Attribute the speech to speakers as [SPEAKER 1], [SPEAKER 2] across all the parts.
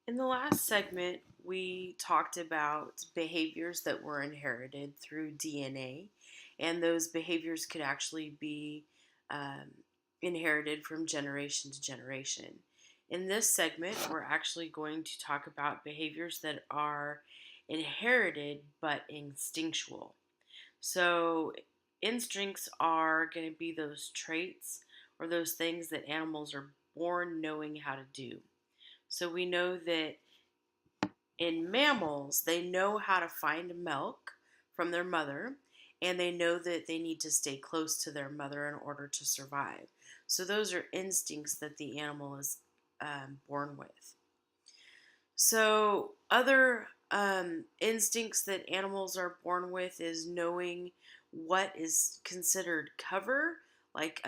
[SPEAKER 1] In the last segment, we talked about behaviors that were inherited through DNA, and those behaviors could actually be um, inherited from generation to generation. In this segment, we're actually going to talk about behaviors that are inherited but instinctual. So, instincts are going to be those traits or those things that animals are born knowing how to do. So, we know that in mammals, they know how to find milk from their mother, and they know that they need to stay close to their mother in order to survive. So, those are instincts that the animal is born with. So, other instincts that animals are born with is knowing what is considered cover, like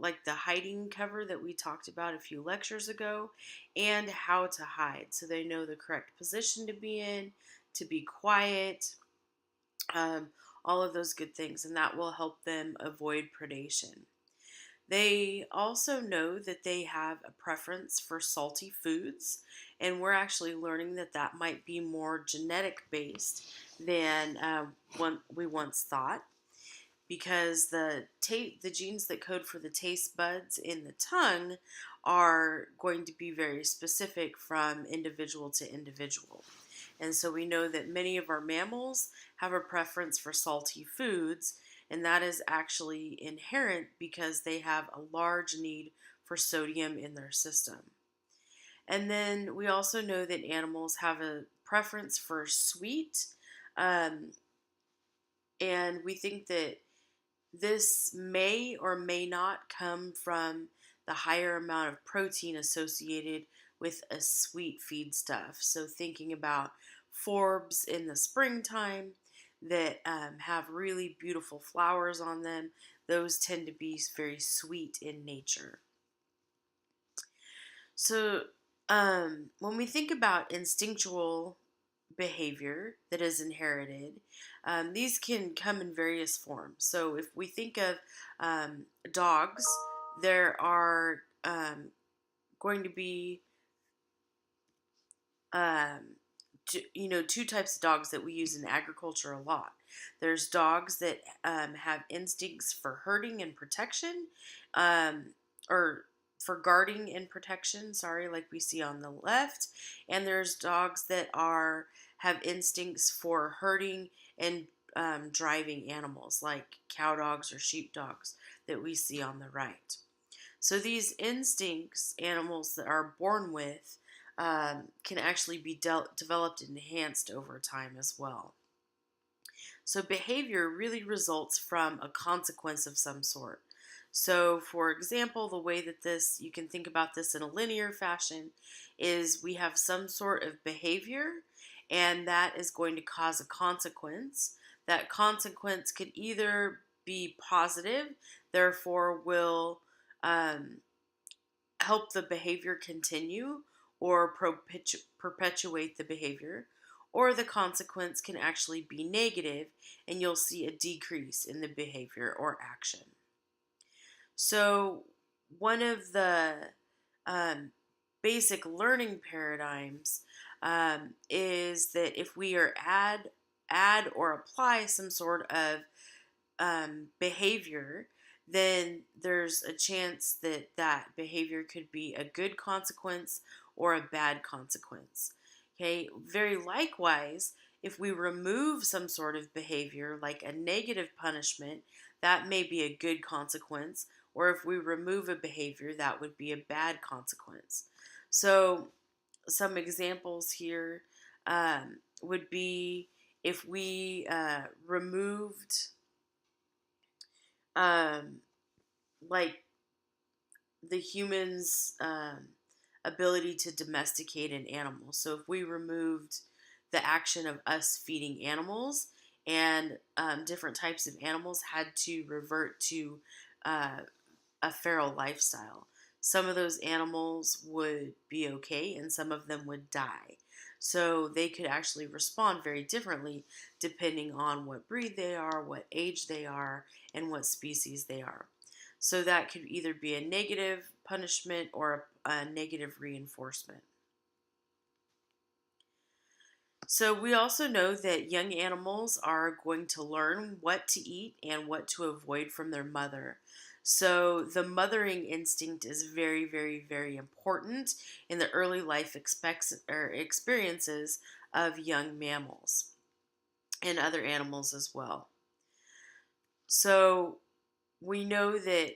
[SPEAKER 1] like the hiding cover that we talked about a few lectures ago, and how to hide. So they know the correct position to be in, to be quiet, um, all of those good things, and that will help them avoid predation. They also know that they have a preference for salty foods, and we're actually learning that that might be more genetic based than we once thought, because the genes that code for the taste buds in the tongue are going to be very specific from individual to individual. And so we know that many of our mammals have a preference for salty foods, and that is actually inherent because they have a large need for sodium in their system. And then we also know that animals have a preference for sweet, um, and we think that this may or may not come from the higher amount of protein associated with a sweet feedstuff. So, thinking about forbs in the springtime that have really beautiful flowers on them, those tend to be very sweet in nature. So, when we think about instinctual behavior that is inherited, these can come in various forms. So, if we think of dogs, there are going to be two types of dogs that we use in agriculture a lot. There's dogs that have instincts for herding and protection, or for guarding and protection, sorry, like we see on the left. And there's dogs that have instincts for herding and driving animals, like cow dogs or sheep dogs that we see on the right. So these instincts animals that are born with can actually be developed and enhanced over time as well. So behavior really results from a consequence of some sort. So, for example, the way that you can think about this in a linear fashion is we have some sort of behavior, and that is going to cause a consequence. That consequence could either be positive, therefore will um, help the behavior continue or perpetuate the behavior, or the consequence can actually be negative and you'll see a decrease in the behavior or action. So, one of the um, basic learning paradigms is that if we add or apply some sort of behavior, then there's a chance that that behavior could be a good consequence or a bad consequence. Okay, very likewise, if we remove some sort of behavior like a negative punishment, that may be a good consequence, or if we remove a behavior, that would be a bad consequence. So, some examples here would be if we removed um, like the human's ability to domesticate an animal. So if we removed the action of us feeding animals, and different types of animals had to revert to uh, a feral lifestyle, some of those animals would be okay and some of them would die. So they could actually respond very differently depending on what breed they are, what age they are, and what species they are. So that could either be a negative punishment or a negative reinforcement. So we also know that young animals are going to learn what to eat and what to avoid from their mother. So the mothering instinct is very, very, very important in the early life experiences of young mammals and other animals as well. So we know that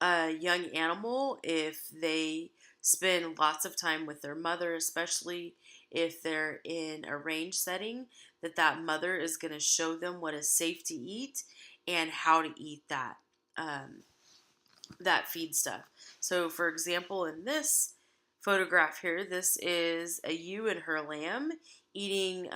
[SPEAKER 1] a young animal, if they spend lots of time with their mother, especially if they're in a range setting, that mother is going to show them what is safe to eat and how to eat um, that feed stuff. So, for example, in this photograph here, this is a ewe and her lamb eating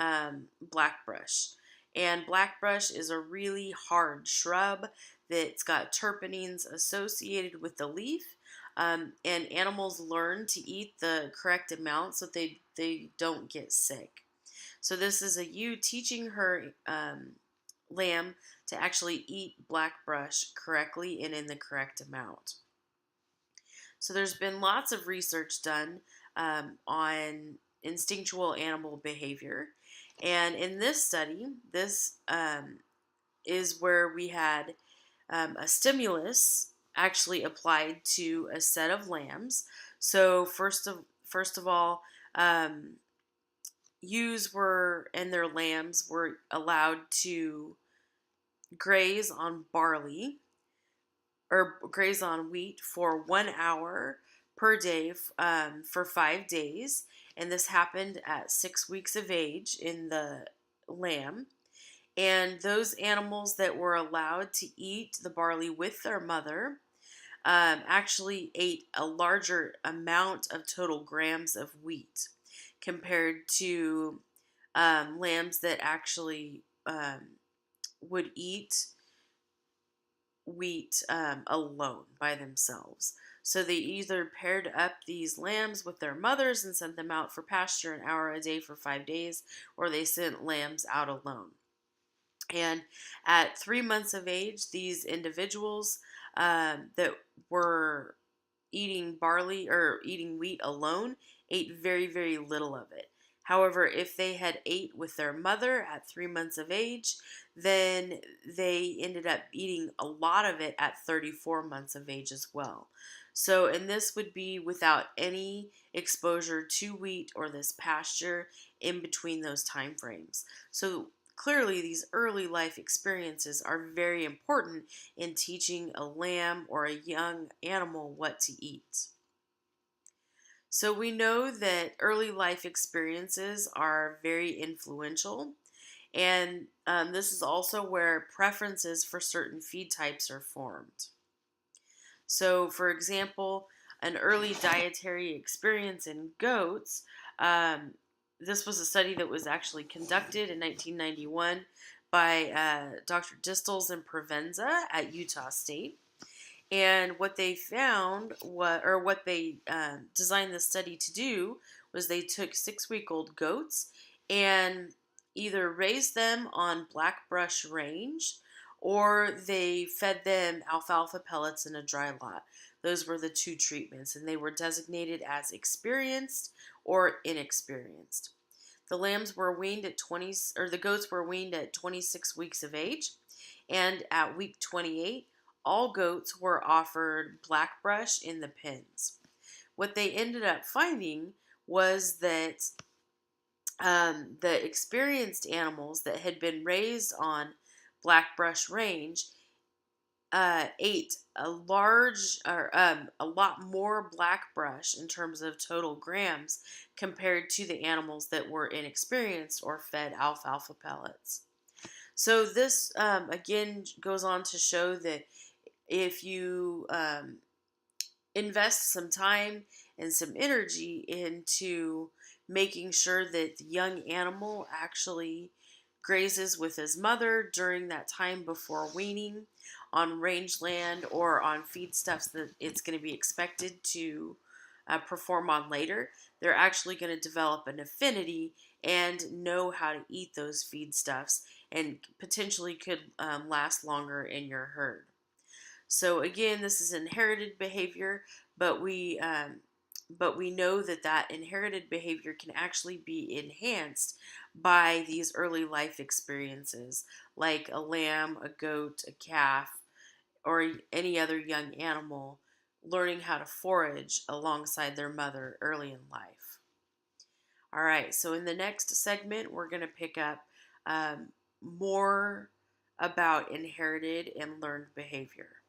[SPEAKER 1] blackbrush. And blackbrush is a really hard shrub that's got terpenes associated with the leaf. And animals learn to eat the correct amount so they don't get sick. So, this is a ewe teaching her lamb to actually eat blackbrush correctly and in the correct amount. So there's been lots of research done on instinctual animal behavior. And in this study, this is where we had a stimulus actually applied to a set of lambs. So first of all, ewes were and their lambs were allowed to graze on barley or graze on wheat for 1 hour per day for 5 days. And this happened at 6 weeks of age in the lamb. And those animals that were allowed to eat the barley with their mother actually ate a larger amount of total grams of wheat compared to lambs that actually would eat wheat alone by themselves. So they either paired up these lambs with their mothers and sent them out for pasture 1 hour a day for 5 days, or they sent lambs out alone. And at 3 months of age, these individuals that were eating barley or eating wheat alone ate very, very little of it. However, if they had ate with their mother at 3 months of age, then they ended up eating a lot of it at 34 months of age as well. So, and this would be without any exposure to wheat or this pasture in between those time frames. So, clearly, these early life experiences are very important in teaching a lamb or a young animal what to eat. So we know that early life experiences are very influential, and this is also where preferences for certain feed types are formed. So, for example, an early dietary experience in goats. This was a study that was actually conducted in 1991 by Dr. Distles and Provenza at Utah State. And what they found, what they designed the study to do, was they took 6-week-old goats and either raised them on blackbrush range or they fed them alfalfa pellets in a dry lot. Those were the two treatments, and they were designated as experienced or inexperienced. The lambs were weaned at the goats were weaned at 26 weeks of age, and at week 28, all goats were offered blackbrush in the pens. What they ended up finding was that the experienced animals that had been raised on blackbrush range ate a lot more blackbrush in terms of total grams compared to the animals that were inexperienced or fed alfalfa pellets. So this again goes on to show that if you invest some time and some energy into making sure that the young animal actually grazes with his mother during that time before weaning on rangeland or on feedstuffs that it's going to be expected to perform on later, they're actually going to develop an affinity and know how to eat those feedstuffs and potentially could last longer in your herd. So again, this is inherited behavior, but we But we know that that inherited behavior can actually be enhanced by these early life experiences, like a lamb, a goat, a calf, or any other young animal learning how to forage alongside their mother early in life. All right, so in the next segment, we're going to pick up more about inherited and learned behavior.